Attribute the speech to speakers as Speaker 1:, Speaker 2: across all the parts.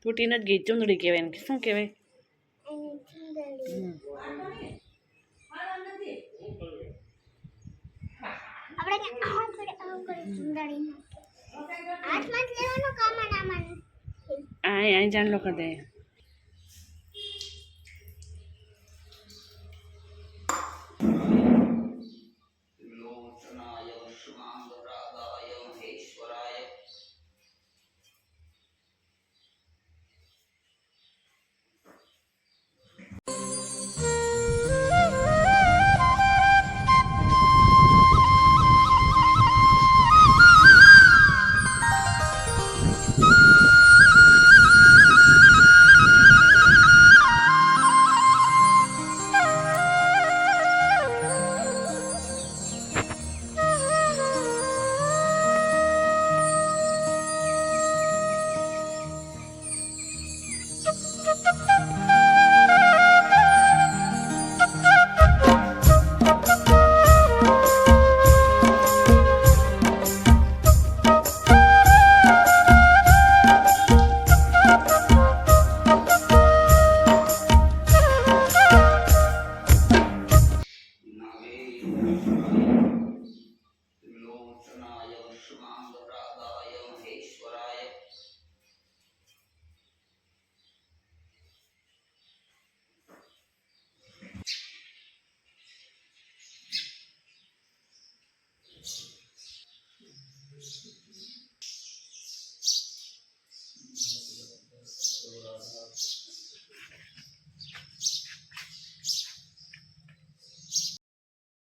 Speaker 1: તૂટી નથી ગઈ, ચૂંદડી કહેવાય ને શું કહેવાય? અહીં જાણ લોકો દે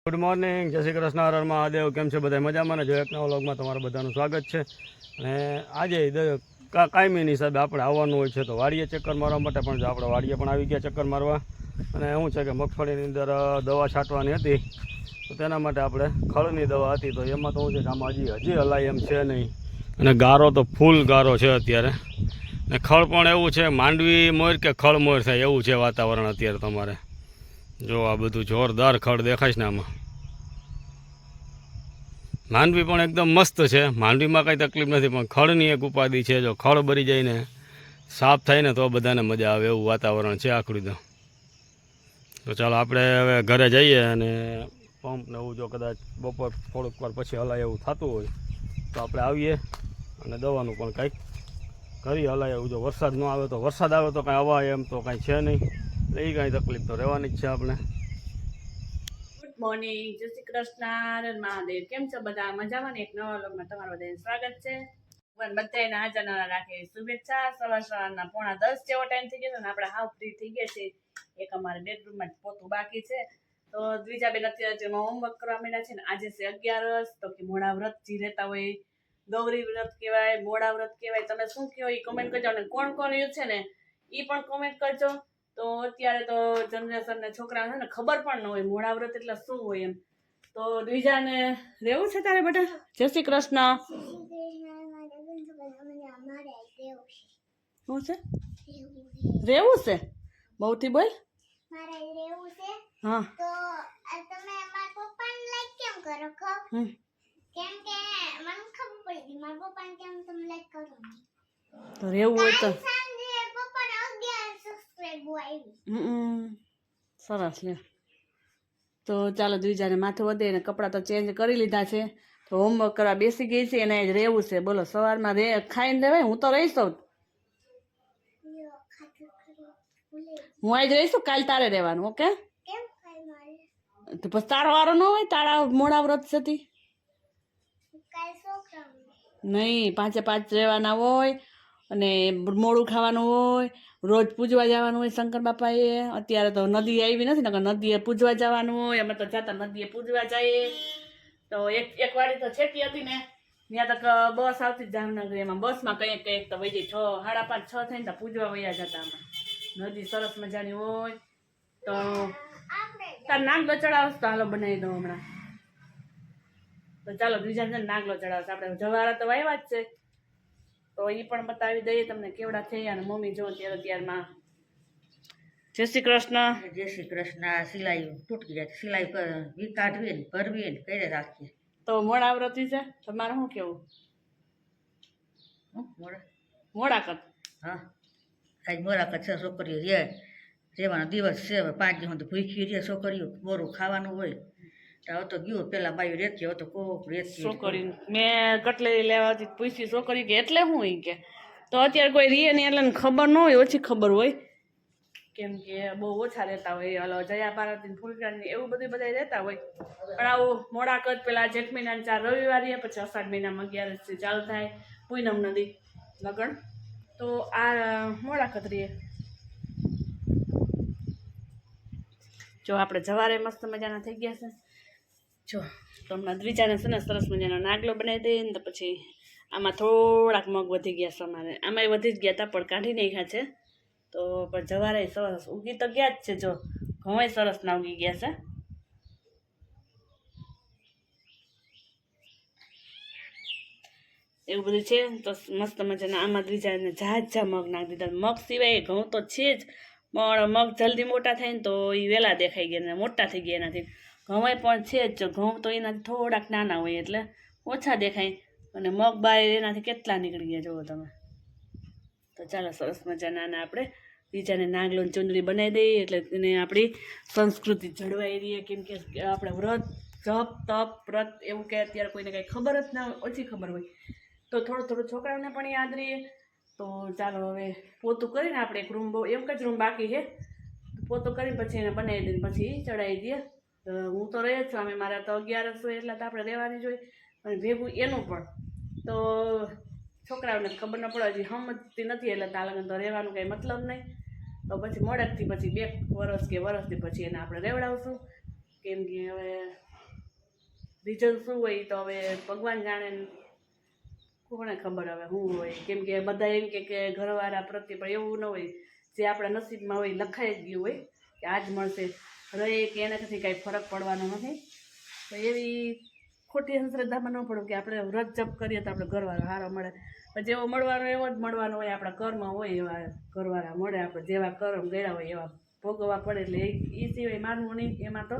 Speaker 2: ગુડ મોર્નિંગ, જય શ્રી કૃષ્ણ, હર હર મહાદેવ. કેમ છે બધા? મજામાં ને? જો એક નવા વ્લોગમાં તમારું બધાનું સ્વાગત છે. અને આજે કાયમીની હિસાબે આપણે આવવાનું હોય છે તો વાડીએ ચક્કર મારવા માટે, પણ આપણે વાડીએ પણ આવી ગયા ચક્કર મારવા. અને શું છે કે મગફળીની અંદર દવા છાંટવાની હતી, તો તેના માટે આપણે ખળની દવા હતી, તો એમાં તો શું છે કે આમાં હજી હલાય એમ છે નહીં. અને ગારો તો ફૂલ ગારો છે અત્યારે. ને ખળ પણ એવું છે, માંડવી મોર કે ખળ મોર થાય એવું છે વાતાવરણ અત્યારે તમારે. જો આ બધું જોરદાર ખડ દેખાય છે ને આમાં. માંડવી પણ એકદમ મસ્ત છે, માંડવીમાં કાંઈ તકલીફ નથી, પણ ખડની એક ઉપાધિ છે. જો ખડ ભરી જાય ને, સાફ થાય ને, તો બધાને મજા આવે એવું વાતાવરણ છે આખું. તો ચાલો આપણે હવે ઘરે જઈએ, અને પંપને એવું જો કદાચ બપોર થોડુંક વાર પછી હલાય એવું થતું હોય તો આપણે આવીએ અને દવાનું પણ કંઈક કરી હલાય એવું. જો વરસાદ ન આવે તો, વરસાદ આવે તો કાંઈ અવાય એમ તો કાંઈ છે નહીં, એટલે એ કાંઈ તકલીફ તો રહેવાની જ છે આપણે.
Speaker 1: ગુડ મોર્નિંગ, જય શ્રી કૃષ્ણ, મહાદેવ. કેમ છો બધા? મજામાં ને? એક નવા વ્લોગમાં તમારું બધાનું સ્વાગત છે. બધાને હાજર રાખે શુભેચ્છા. સવારના 9:45 જેવો ટાઈમ થઈ ગયો, આપણે હાવ ફ્રી થઈ ગયા છે. એક અમારે બેડરૂમમાં પોતું બાકી છે, તો દ્વિજા બેન અત્યારે હોમવર્ક કરવા માંડ્યા છે. ને આજે છે 11, તો કે મોડા વ્રત જે રહેતા હોય, ગૌરી વ્રત કહેવાય, મોડા વ્રત કહેવાય, તમે શું કહો એ કમેન્ટ કરજો. અને કોણ કોણ યુ છે ને એ પણ કોમેન્ટ કરજો. તો અત્યારે તો જનરેશનને છોકરા છે ને ખબર પણ ન હોય મોડા વ્રત એટલે શું હોય એમ. તો દ્વિજાને રહેવું છે તારે બેટા? જય શ્રી કૃષ્ણ. શું છે? રહેવું છે? બહુથી બોલ. હા, તો તમે મારા પપ્પાને લાઈક કેમ કરો? કેમ કે મને ખબર પડી મારા પપ્પાને કેમ તમે લાઈક કરો. તો રહેવું હોય તો સરસ લે. તો ચાલો દ્વિજાને માથું વધે ને કપડાં તો ચેન્જ કરી લીધા છે, તો હોમવર્ક કરવા બેસી ગઈ છે. એને જ રહેવું છે. બોલો, સવારમાં ખાઈને રહેવાય? હું તો રહીશ, હું આજ રહીશું, કાલ તારે રહેવાનું. ઓકે? તો પછી તારો વારો ન હોય? તારા મોડા વ્રત છે નહીં, 5-5 રહેવાના હોય, અને મોડું ખાવાનું હોય, રોજ પૂજવા જવાનું હોય શંકર બાપાએ. અત્યારે તો નદી આવી નથી ને, નદીએ પૂજવા જવાનું હોય. અમે તો જતા નદીએ પૂજવા જઈએ. તો એક વાડી તો છેટી હતી ને, ત્યાં તક બસ આવતી જામનગર, એમાં બસમાં કંઈક તો વહી જાય 5:30-6 થઈને તો પૂજવા વયા જતા. અમે નદી સરસ મજાની હોય. તો તાર નાગલો ચડાવશ તો હાલો બનાવી દઉં હમણાં. તો ચાલો દ્વિજા નાગલો ચડાવશે. આપણે જવારા તો વાવ્યા જ છે, તો એ પણ બતાવી દઈએ તમને કેવડા થઈ. અને મમ્મી જો ત્યારમાં જય શ્રી કૃષ્ણ.
Speaker 3: જય શ્રી કૃષ્ણ. સિલાઈ તૂટી જાય, સિલાઈ કાઢવી ને ભરવી ને કરે રાખીએ.
Speaker 1: તો મોડા વ્રત છે તમારે શું કેવું?
Speaker 3: મોડા
Speaker 1: મોડા કર.
Speaker 3: હા, આજ મોરાકત છે છોકરીઓ રે રહેવાનો દિવસ છે હવે 5 દિવસ તો ભૂખી રે છોકરીઓ બોરું ખાવાનું હોય તો હવે તો ગયું પેલા બાયું રેતી હવે તો કોક રેતી
Speaker 1: છોકરી મેં કટલેરી લેવાથી પૂછી છોકરી કે એટલે શું ઈ કે તો અત્યારે કોઈ રીએ નહીં એટલે ખબર ન હોય, ઓછી ખબર હોય કેમ કે બહુ ઓછા રહેતા હોય. હલો જયા પાર્વતી ફૂલકાની એવું બધું બધા રહેતા હોય. પણ આવું મોડા કદ પેલા જેઠ મહિનાના 4 રવિવાર રહે, પછી અષાઢ મહિનામાં 11 ચાલુ થાય પૂનમ નદી લગન, તો આ મોડા કદ રહીએ. જો આપણે જવારે મસ્ત મજાના થઈ ગયા છે. જો તો હમણાં દ્વિજાને છે ને સરસ મજાનો નાગલો બનાવી દઈએ ને તો પછી આમાં થોડાક મગ વધી ગયા છે અમારે, આમાંય વધી જ ગયા હતા પણ કાઢી નાખ્યા છે. તો પણ જવારે સરસ ઉગી તો ગયા જ છે. જો ઘઉં સરસ ના ઉગી ગયા છે. એવું બધું છે તો મસ્ત મજાના આમાં દ્વિજાને ઝાઝા મગ નાખી દીધા. મગ સિવાય ઘઉં તો છે જ પણ મગ જલ્દી મોટા થાય ને તો એ વહેલા દેખાઈ ગયા ને મોટા થઈ ગયા એનાથી. ઘઉં પણ છે જ, ઘઉં તો એનાથી થોડાક નાના હોય એટલે ઓછા દેખાય, અને મગ બાય એનાથી કેટલા નીકળી ગયા જુઓ તમે. તો ચાલો સરસ મજાના આપણે બીજાને નાગલો ચૂંદડી બનાવી દઈએ એટલે એને આપણી સંસ્કૃતિ જળવાઈ રહીએ. કેમ કે આપણે વ્રત જપ તપ વ્રત એવું કે અત્યારે કોઈને કાંઈ ખબર જ ના હોય, ઓછી ખબર હોય તો થોડું થોડું છોકરાઓને પણ યાદ રહીએ. તો ચાલો હવે પોતું કરીને આપણે એક રૂમ બહુ એમ જ રૂમ બાકી છે, પોતું કરીને પછી એને બનાવી દઈએ પછી ચડાવી દઈએ. હું તો રહે જ છું, અમે મારા તો 11 હોય એટલે તો આપણે રહેવાની જ હોય, અને ભેગું એનું પણ તો છોકરાઓને ખબર ન પડે, હજી સમજતી નથી એટલે તાલગન તો રહેવાનું કંઈ મતલબ નહીં. તો પછી મોડેકથી પછી 2 વર્ષ કે વર્ષથી પછી એને આપણે રેવડાવશું. કેમ કે હવે રીઝન શું હોય તો હવે ભગવાન જાણે, કોને ખબર હવે શું હોય. કેમ કે બધા એમ કે ઘરવાળા પ્રત્યે પણ એવું ન હોય, જે આપણા નસીબમાં હોય લખાઈ જ ગયું હોય કે આજ મળશે, રહે કે એનાથી કાંઈ ફરક પડવાનો નથી. તો એવી ખોટી અંધશ્રદ્ધામાં ન પડવું કે આપણે વ્રત જપ કરીએ તો આપણે ઘરવાળો સારો મળે. જેવો મળવાનો એવો જ મળવાનો હોય, આપણા કર્મ હોય એવા ઘરવાળા મળે, આપણે જેવા કર્મ કર્યા હોય એવા ભોગવવા પડે. એટલે એ સિવાય માનવું નહીં એમાં તો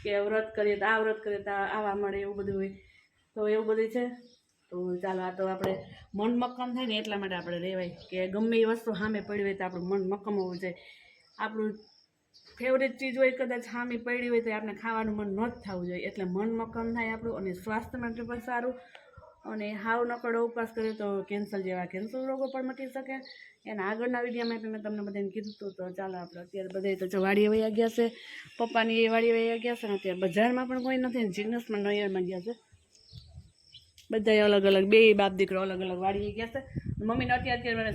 Speaker 1: કે વ્રત કરીએ તો આ વ્રત કરીએ તો આવા મળે એવું બધું હોય. તો એવું બધું છે. તો ચાલો આ તો આપણે મન મક્કમ થાય ને એટલા માટે આપણે રહેવાય કે ગમે એ વસ્તુ સામે પડી હોય તો આપણું મન મક્કમ હોવું જોઈએ. આપણું ફેવરેટ ચીજ હોય કદાચ સામે પડી હોય તો આપણે ખાવાનું મન ન જ થવું જોઈએ. એટલે મન મક્કમ થાય આપણું, અને સ્વાસ્થ્ય માટે પણ સારું. અને હાવ નકડો ઉપવાસ કરીએ તો કેન્સર જેવા કેન્સર રોગો પણ મટી શકે. એના આગળના વિડીયોમાં મેં તમને બધાને કીધું હતું. તો ચાલો આપણે અત્યારે બધા તો જો વાડીએ વયા ગયા છે, પપ્પાની એ વાડીએ વયા ગયા છે, અત્યારે બજારમાં પણ કોઈ નથી, જિગ્નેશમાં નૈયરમાં ગયા છે. બધા અલગ અલગ, બે બાપ દીકરો અલગ અલગ વાડીએ ગયા છે. મમ્મીને અત્યારે મને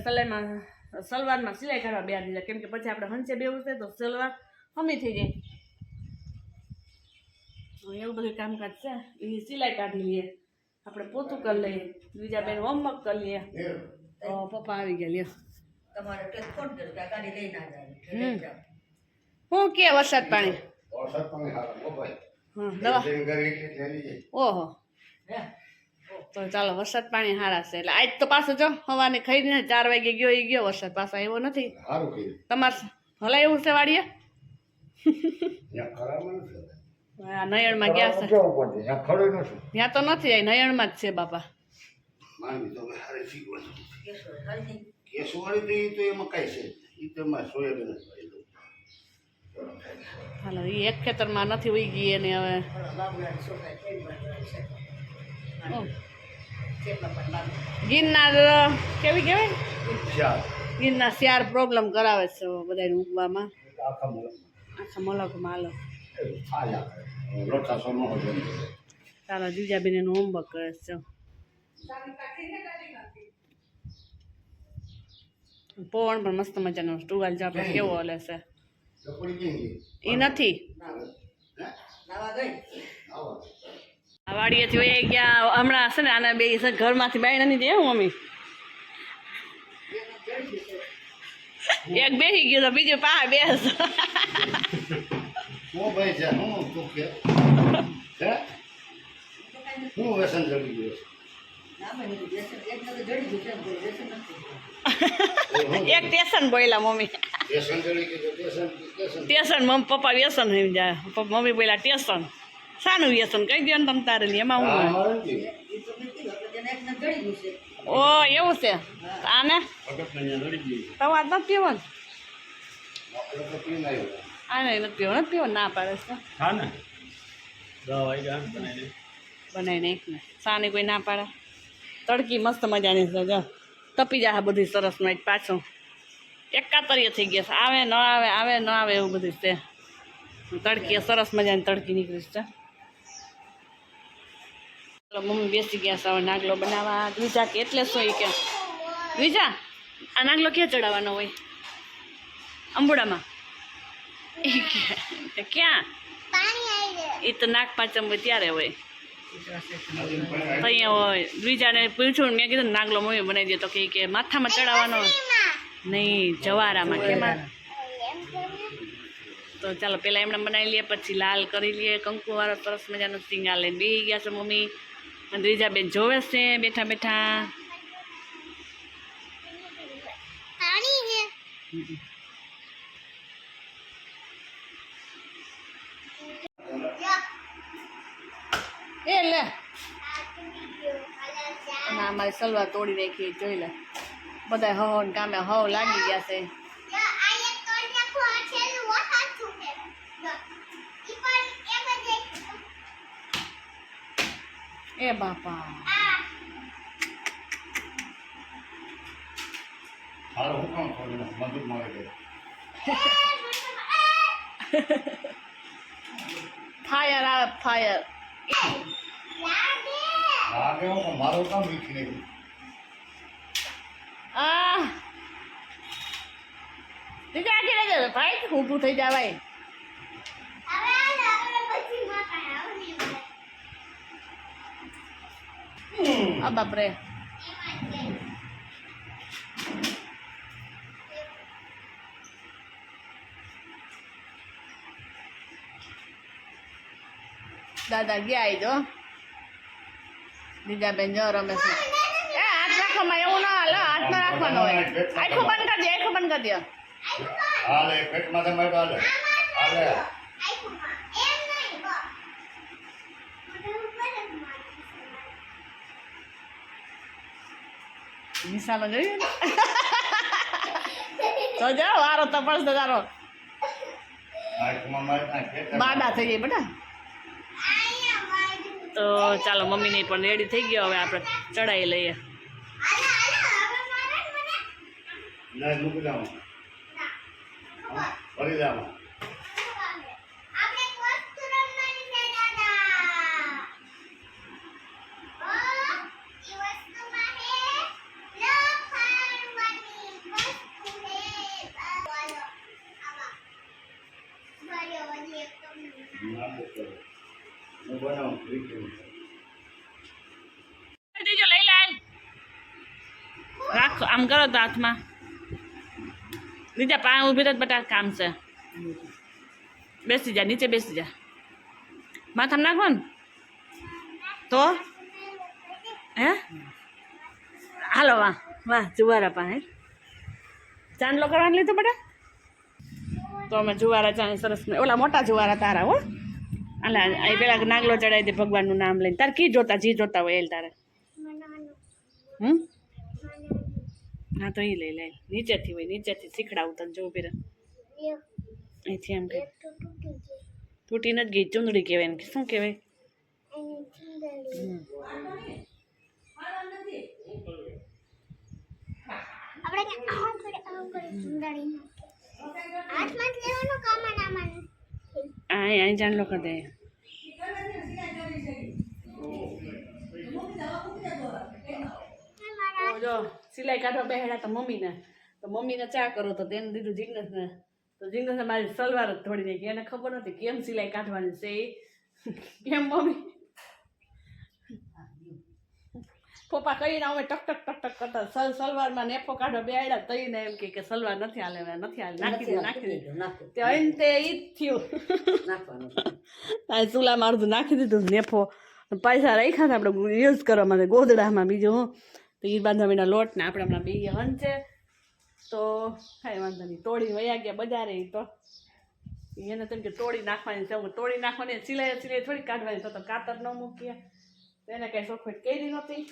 Speaker 1: સલવારમાં સિલાઈ કરવા બે દીધા, કેમ કે પછી આપણે હંચે બેવું છે તો સલવાર હમી થઈ જાય. એવું બધું કામકાજ છે. એ સિલાઈ કાઢી લઈએ, આપણે પોતું કરી લઈએ, બીજા બેન હોમવર્ક કરી લઈએ. તો પપ્પા આવી ગયા લ્યો.
Speaker 3: તમારે ફોન કર્યો કે આ ગાડી લઈને આ જાય.
Speaker 1: શું કે વરસાદ પાણી? હા દવા. ઓહો, તો ચાલો વરસાદ પાણી સારા છે. એટલે આજ તો પાછો જો સવારની ખાઈને 4 વાગે ગયો એ ગયો વરસાદ, પાછો આવ્યો નથી. તમારે હલા એવું છે વાડીએ? હા નયણમાં ગયા છે, ત્યાં તો નથી આવી, નયણમાં જ છે બાપા. હાલો એ એક ખેતરમાં નથી ઉઈ ગઈ એને હવે. ગિરનાર કેવી કહેવાય, ગિરનાર 4 પ્રોબ્લેમ કરાવે છે બધાને ઉગવામાં, આખા મલકમાં. હાલો ચાલો જીજાબેન એનું હોમવર્ક કરે છે. પવન પણ મસ્ત મજાનો ટુવાલ જો આપણે કેવો હલે છે એ નથી. આ વાડીએથી વહી ગયા હમણાં છે ને, આના બે ઘરમાંથી બાય નથી દે મમ્મી. એક બેસી ગયો તો બીજું પા બેસ. એક ટેશન બોલ્યા મમ્મી, ટેશન મમ્મી પપ્પા વ્યસન થઈ જાય, મમ્મી બોલ્યા ટેશન. શાનું વ્યસન કહી દો ને તમે તારે, એમાં હું ઓ એવું છે આને તમારે નથી પીવો ને આને નથી પીવો નથી પીવો ના પાડે છે
Speaker 2: હા ને 10 વાગ્યા બનાવીને
Speaker 1: બનાવી નાખ ને સાની કોઈ ના પાડે તડકી મસ્ત મજાની છે જો તપી જાય બધી સરસ માં પાછું એકાતરીય થઈ ગયા છે આવે ન આવે આવે ન આવે એવું બધું છે તડકી સરસ મજાની તડકી નીકળી છે મમ્મી બેસી ગયા છે હવે નાગલો બનાવવા દ્વિજા કે એટલે સોઈ કે દ્વિજા આ નાગલો ક્યાં ચડાવવાનો હોય અંબુડામાં ક્યાં એ તો નાગ પાંચમ હોય ત્યારે હોય અહીંયા હોય દ્વિજાને પૂછ્યું મેં કીધું નાગલો મમ્મી બનાવી દે તો કે માથામાં ચડાવવાનો નહીં જવારામાં કેમાં તો ચાલો પહેલાં એમને બનાવી લઈએ પછી લાલ કરી લઈએ કંકુવાળો સરસ મજાનો સિંગાર લઈને બેસી ગયા છે મમ્મી અને દ્વિજાબેન જોવે છે બેઠા બેઠા એ લે ના મારી સલવાર તોડી નાખી જોઈ લે બધા હવ ને કામે હવ લાગી ગયા છે એ બાપા ફાયર આવે ફાયર
Speaker 4: મારો કામ વીખી નહીં
Speaker 1: આ દીદી આગળ રહેજો ભાઈ ઊભું થઈ જા ભાઈ આ બાપરે દાદા ગયા આવી જો દીદાબેન જો રમે છે એ હાથ રાખવામાં એવું ના હાલો હાથ ના રાખવાનો હોય આખું બંધ કરી દે આખું બંધ કરી દે
Speaker 4: હાલે પેટમાં તમે હાલે હાલે નિશાનો જોયું તો જાઓ વારો તો પડશે તારો આંખમાં મારી
Speaker 1: બાડા થઈ જાય બેટા તો ચાલો મમ્મીને પણ રેડી થઈ ગયો હવે આપણે ચડાવી લઈએ
Speaker 4: નહીં મૂકી જાવ ફરી જાવ
Speaker 1: રાખો આમ કરો તો હાથમાં બીજા પા ઉભી રહે બટા કામ છે બેસી જા નીચે બેસી જા માથામાં નાખો ને તો હે હાલો વાહ વાહ જુવારા પા હે ચાંદલો કરવાનું લીધો બેટા તો અમે જુવારા ચાંદ સરસ ઓલા મોટા જુવારા તારા હો એટલે એ પેલા નાગલો ચડાવી દે ભગવાનનું નામ લઈને તારે કી જોતા જી જોતા હોય એલ તારે હા તો એ લઈ લે નીચેથી હોય નીચેથી શીખડાવું તને જો ઉભી રહે અહીંથી એમ કે તૂટી નથી ગઈ ચૂંદડી કહેવાય ને શું કહેવાય અહીં જાણલો કરી દે જો સિલાઈ કાઢવા બેહેડા તો મમ્મીને ચા કરો તો તેને દીધું જીગ્નેશને તો જીગ્નેશને મારી સલવાર જ થોડી નાખી એને ખબર નથી કેમ સિલાઈ કાઢવાની છે એ કેમ મમ્મી પપ્પા કહીને અમે ટક ટક ટક ટક કરતા સલવારમાં નેફો કાઢો બેહાડ્યા તઈને એમ કે સલવાર નથી હાલે નથી હાલે નાખી દીધું તે અહીં તે ઈ જ થયું ચૂલામાં અડધું નાખી દીધું નેફો પૈસા રાખ્યા હતા આપણે યુઝ કરવા માટે ગોદડામાં બીજું હું તો એ બાંધવીના લોટ ને આપણે હમણાં બે હંચે તો કાંઈ વાંધો નહીં તોડી વયા ગયા બજારે તો એને તેમ કે તોડી નાખવાની છે તોડી નાખવાની સિલાઈ થોડી કાઢવાની તો કાતર ન મૂકીએ તો એને કાંઈ સોખવટ કરી નહોતી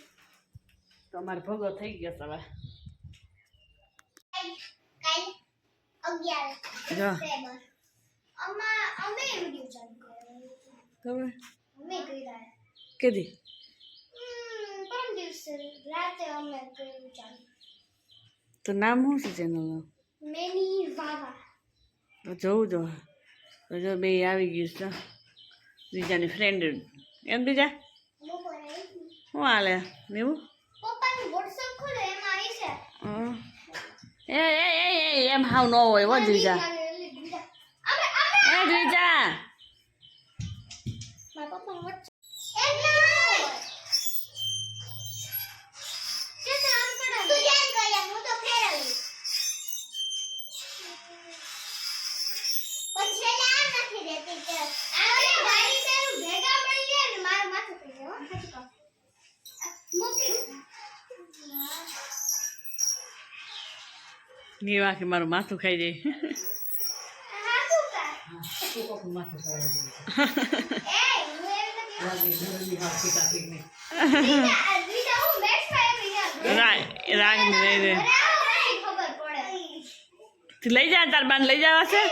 Speaker 1: તો તો અમારે ભોગો થઈ ગયો છે હવે જો ખબર કીધી તો નામ શું છે ચેનલનું તો જોવું જો તો જો બે આવી ગયું છે બીજાની ફ્રેન્ડ એમ બીજા શું હાલે એવું એ એમ હાવ ન હોય હો દ્વિજા એ દ્વિજા નીવા કે મારું માથું ખાઈ જાય માથું લઈ જા તાર બાન લઈ જવા છે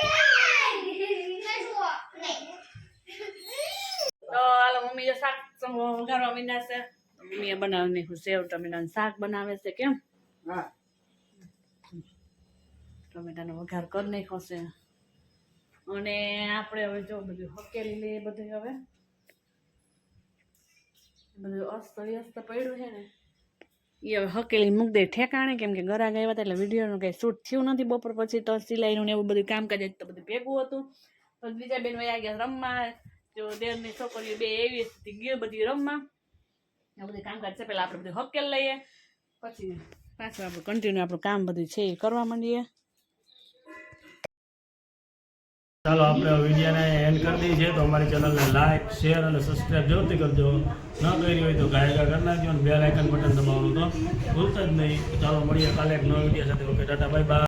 Speaker 1: તો હાલો મમ્મી જો શાક વઘારવા મીંડા છે મમ્મીએ બનાવી નાખ્યું સેવ ટમેટાનું શાક બનાવે છે કેમ
Speaker 3: હા
Speaker 1: ટમેટાનો વઘાર કરી નાખ્યો છે અને આપણે હવે જો બધું હકેલી લઈએ બધું હવે બધું અસ્ત વ્યસ્ત પડ્યું છે ને એ હવે હકેલી મૂક દે ઠેકાણે કેમ કે ગરા ગયા હતા એટલે વિડીયોનું કંઈ શૂટ થયું નથી બપોર પછી તો સિલાઈનું ને એવું બધું કામકાજ તો બધું ભેગું હતું તો બીજા બેન વયા ગયા રમવા જો દેરની છોકરીઓ બે એવી હતી ગયો બધી રમવા આ બધું કામકાજ છે પહેલાં આપણે બધું હકેલ લઈએ પછી પાછું આપણું કન્ટિન્યુ આપણું કામ બધું છે એ કરવા માંડીએ
Speaker 2: ચાલો આપણે વિડીયોને એન્ડ કરી દઈએ છીએ તો અમારી ચેનલને લાઇક શેર અને સબસ્ક્રાઈબ જરૂરથી કરજો ન કરી હોય તો ગાયકા કરી નાખજો અને બેલ આઇકન બટન દબાવવાનું તો ભૂલતા જ નહીં ચાલો મળીએ કાલે એક નવો વિડીયો સાથે ઓકે ટાટા બાય બાય